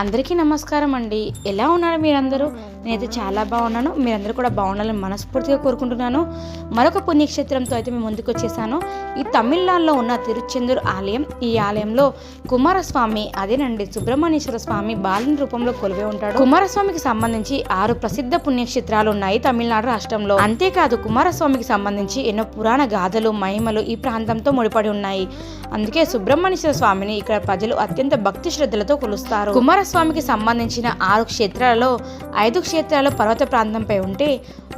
అందరికీ నమస్కారం అండి. ఎలా ఉన్నారు మీరందరూ? నేనైతే చాలా బాగున్నాను. మీరందరూ కూడా బాగుండాలని మనస్ఫూర్తిగా కోరుకుంటున్నాను. మరొక పుణ్యక్షేత్రంతో అయితే మేము ముందుకు వచ్చేసాను. ఈ తమిళనాడులో ఉన్న తిరుచెందూర్ ఆలయం. ఈ ఆలయంలో కుమారస్వామి, అదేనండి సుబ్రహ్మణ్యేశ్వర స్వామి బాలుని రూపంలో కొలువై ఉంటాడు. కుమారస్వామికి సంబంధించి 6 ప్రసిద్ధ పుణ్యక్షేత్రాలు ఉన్నాయి తమిళనాడు రాష్ట్రంలో. అంతేకాదు కుమారస్వామికి సంబంధించి ఎన్నో పురాణ గాథలు, మహిమలు ఈ ప్రాంతంతో ముడిపడి ఉన్నాయి. అందుకే సుబ్రహ్మణ్యేశ్వర స్వామిని ఇక్కడ ప్రజలు అత్యంత భక్తి శ్రద్ధలతో కొలుస్తారు. కుమారస్వామికి సంబంధించిన 6 క్షేత్రాలలో 5 క్షేత్రాలు పర్వత ప్రాంతంపై ఉంటే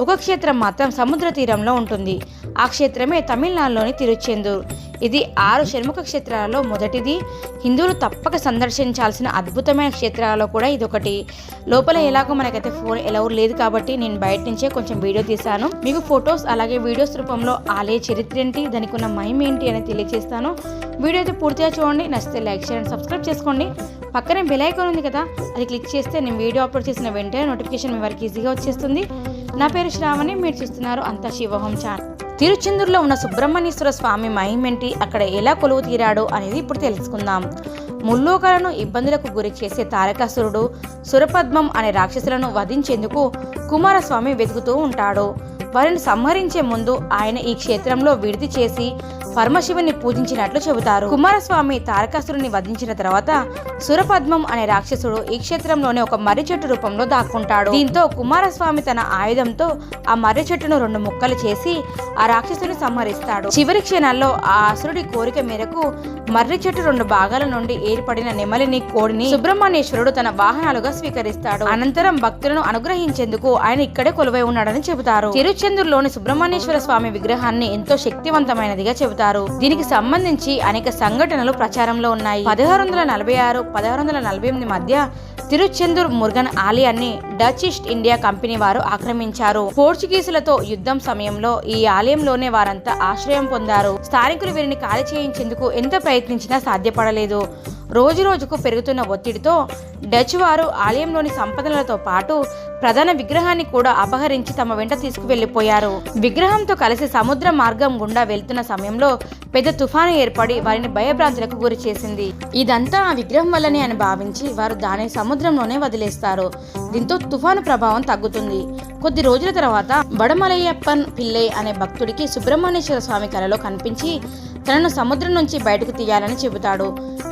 ఒక క్షేత్రం మాత్రం సముద్ర తీరంలో ఉంటుంది. ఆ క్షేత్రమే తమిళనాడులోని తిరుచెందూర్. ఇది 6 షణ్ముఖ క్షేత్రాలలో మొదటిది. హిందువులు తప్పక సందర్శించాల్సిన అద్భుతమైన క్షేత్రాలలో కూడా ఇదొకటి. లోపల ఎలాగో మనకైతే ఫోన్ ఎలవ్ లేదు కాబట్టి నేను బయట నుంచే కొంచెం వీడియో తీశాను. మీకు ఫొటోస్ అలాగే వీడియోస్ రూపంలో ఆలయ చరిత్ర ఏంటి, దానికి ఉన్న మహిమ ఏంటి అని తెలియజేస్తాను. వీడియో అయితే పూర్తిగా చూడండి. నచ్చితే లైక్ చేయండి, సబ్స్క్రైబ్ చేసుకోండి. పక్కనే బెల్ ఐకాన్ ఉంది కదా, అది క్లిక్ చేస్తే నేను వీడియో అప్లోడ్ చేసిన వెంటనే నోటిఫికేషన్ మీ వరకు ఈజీగా వచ్చేస్తుంది. నా పేరు శ్రావణి, మీరు చూస్తున్నారు అంతా శివహోం ఛానల్. తిరుచెందూరులో ఉన్న సుబ్రహ్మణ్యేశ్వర స్వామి మహిమేంటి, అక్కడ ఎలా కొలువు తీరాడో అనేది ఇప్పుడు తెలుసుకుందాం. ముల్లోకాలను ఇబ్బందులకు గురి చేసే తారకాసురుడు, సురపద్మం అనే రాక్షసులను వధించేందుకు కుమారస్వామి వెతుకుతూ ఉంటాడు. వారిని సంహరించే ముందు ఆయన ఈ క్షేత్రంలో విడిది చేసి పరమశివుని పూజించినట్లు చెబుతారు. కుమారస్వామి తారకాసురుని వధించిన తర్వాత సురపద్మం అనే రాక్షసుడు ఈ క్షేత్రంలోనే ఒక మర్రి చెట్టు రూపంలో దాక్కుంటాడు. దీంతో కుమారస్వామి తన ఆయుధంతో ఆ మర్రి చెట్టును 2 ముక్కలు చేసి ఆ రాక్షసుని సంహరిస్తాడు. చివరి క్షణాల్లో ఆ అసురుడి కోరిక మేరకు మర్రి చెట్టు 2 భాగాల నుండి ఏర్పడిన నెమలిని, కోడిని సుబ్రహ్మణ్యేశ్వరుడు తన వాహనాలుగా స్వీకరిస్తాడు. అనంతరం భక్తులను అనుగ్రహించేందుకు ఆయన ఇక్కడే కొలువై ఉన్నాడని చెబుతారు. తిరుచెందూరులోని సుబ్రహ్మణ్యేశ్వర స్వామి విగ్రహాన్ని ఎంతో శక్తివంతమైనదిగా చెబుతారు. దీనికి సంబంధించి అనేక సంఘటనలు ప్రచారంలో ఉన్నాయి. 1646, 1648 మధ్య తిరుచెందూర్ మురుగన్ ఆలయాన్ని డచ్ ఈస్ట్ ఇండియా కంపెనీ వారు ఆక్రమించారు. పోర్చుగీసులతో యుద్ధం సమయంలో ఈ ఆలయంలోనే వారంతా ఆశ్రయం పొందారు. స్థానికులు వీరిని ఖాళీ చేయించేందుకు ఎంత ప్రయత్నించినా సాధ్యపడలేదు. రోజు రోజుకు పెరుగుతున్న ఒత్తిడితో డచ్ వారు ఆలయంలోని సంపదలతో పాటు ప్రధాన విగ్రహాన్ని కూడా అపహరించి తమ వెంట తీసుకువెళ్లిపోయారు. విగ్రహంతో కలిసి సముద్ర మార్గం గుండా వెళ్తున్న సమయంలో పెద్ద తుఫాను ఏర్పడి వారిని భయభ్రాంతులకు గురి చేసింది. ఇదంతా ఆ విగ్రహం వల్లనే అని భావించి వారు దాని సముద్రంలోనే వదిలేస్తారు. దీంతో తుఫాను ప్రభావం తగ్గుతుంది. కొద్ది రోజుల తర్వాత వడమలయ్యప్పన్ పిల్లై అనే భక్తుడికి సుబ్రహ్మణ్యేశ్వర స్వామి కలలో కనిపించి తనను సముద్రం నుంచి బయటకు తీయాలని చెబుతాడు.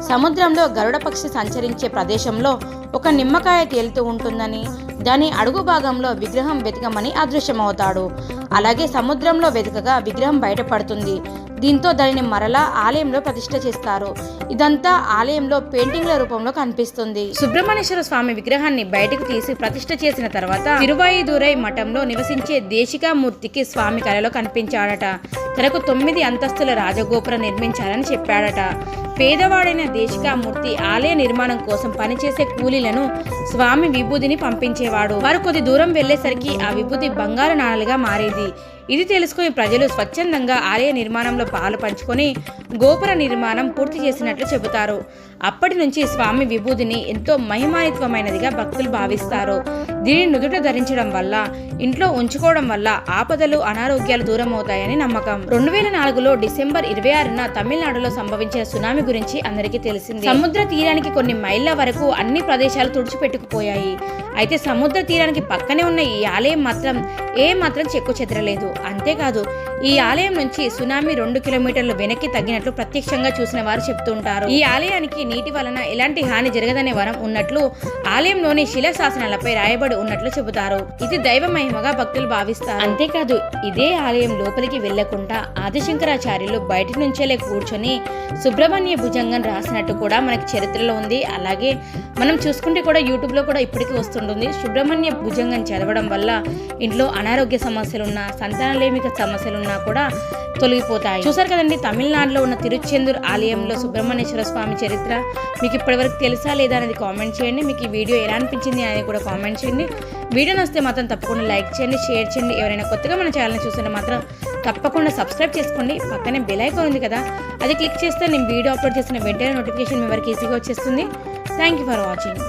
సముద్రంలో గరుడ పక్షి సంచరించే ప్రదేశంలో ఒక నిమ్మకాయ తేలుతూ ఉంటుందని, దాని అడుగు భాగంలో విగ్రహం వెతకమని అదృశ్యమవుతాడు. అలాగే సముద్రంలో వెతకగా విగ్రహం బయటపడుతుంది. దీంతో దానిని మరలా ఆలయంలో ప్రతిష్ఠ చేస్తారు. ఇదంతా ఆలయంలో పెయింటింగ్ల రూపంలో కనిపిస్తుంది. సుబ్రహ్మణ్యేశ్వర స్వామి విగ్రహాన్ని బయటకు తీసి ప్రతిష్ఠ చేసిన తర్వాత తిరువాయిదురై మఠంలో నివసించే దేశికామూర్తికి స్వామి కలలో కనిపించాడట. తనకు 9 అంతస్తుల రాజగోపురం నిర్మించాలని చెప్పాడట. పేదవాడైన దేశికామూర్తి ఆలయ నిర్మాణం కోసం పనిచేసే కూలీలను స్వామి విభూదిని పంపించేవాడు. వారు కొద్ది దూరం వెళ్లేసరికి ఆ విభూది బంగారు నాణాలుగా మారేది. ఇది తెలుసుకుని ప్రజలు స్వచ్ఛందంగా ఆలయ నిర్మాణంలో పాలు పంచుకొని గోపుర నిర్మాణం పూర్తి చేసినట్లు చెబుతారు. అప్పటి నుంచి స్వామి విభూదిని ఎంతో మహిమానిత్వమైనదిగా భక్తులు భావిస్తారు. దీనిని నుదుట ధరించడం వల్ల, ఇంట్లో ఉంచుకోవడం వల్ల ఆపదలు, అనారోగ్యాలు దూరం అవుతాయని నమ్మకం. 2004లో డిసెంబర్ 26న తమిళనాడులో సంభవించిన సునామీ గురించి అందరికీ తెలిసింది. సముద్ర తీరానికి కొన్ని మైళ్ళ వరకు అన్ని ప్రదేశాలు తుడిచిపెట్టుకుపోయాయి. అయితే సముద్ర తీరానికి పక్కనే ఉన్న ఈ ఆలయం మాత్రం చెక్కు చెదరలేదు. అంతేకాదు ఈ ఆలయం నుంచి సునామీ 2 కిలోమీటర్లు వెనక్కి తగ్గినట్లు ప్రత్యక్షంగా చూసిన వారు చెప్తుంటారు. ఈ ఆలయానికి నీటి వలన ఎలాంటి హాని జరగదనే వరం ఉన్నట్లు ఆలయంలోని శిలాశాసనాలపై రాయబడి ఉన్నట్లు చెబుతారు. ఇది దైవ మహిమగా భక్తులు భావిస్తారు. అంతేకాదు ఇదే ఆలయం లోపలికి వెళ్లకుండా ఆదిశంకరాచార్యులు బయటి నుంచేలే కూర్చొని సుబ్రహ్మణ్య భుజంగం రాసినట్టు కూడా మనకి చరిత్రలో ఉంది. అలాగే మనం చూసుకుంటే కూడా యూట్యూబ్ లో కూడా ఇప్పటికీ వస్తుంటుంది. సుబ్రహ్మణ్య భుజంగం చదవడం వల్ల ఇంట్లో అనారోగ్య సమస్యలున్నా, సంతానలేమిక సమస్యలున్నా కూడా తొలగిపోతాయి. చూసారు కదండి, తమిళనాడులో ఉన్న తిరుచెందూర్ ఆలయంలో సుబ్రహ్మణ్యేశ్వర స్వామి చరిత్ర మీకు ఇప్పటివరకు తెలుసా లేదా అనేది కామెంట్ చేయండి. మీకు ఈ వీడియో ఎలా అనిపించింది అనేది కూడా కామెంట్ చేయండి. వీడియో నచ్చితే మాత్రం తప్పకుండా లైక్ చేయండి, షేర్ చేయండి. ఎవరైనా కొత్తగా మన ఛానల్ని చూస్తుంటే మాత్రం తప్పకుండా సబ్స్క్రైబ్ చేసుకోండి. పక్కనే బెల్ ఐకాన్ ఉంది కదా, అది క్లిక్ చేస్తే నేను వీడియో అప్లోడ్ చేసిన వెంటనే నోటిఫికేషన్ మీ వరకు ఈజీగా వచ్చేస్తుంది. Thank you for watching.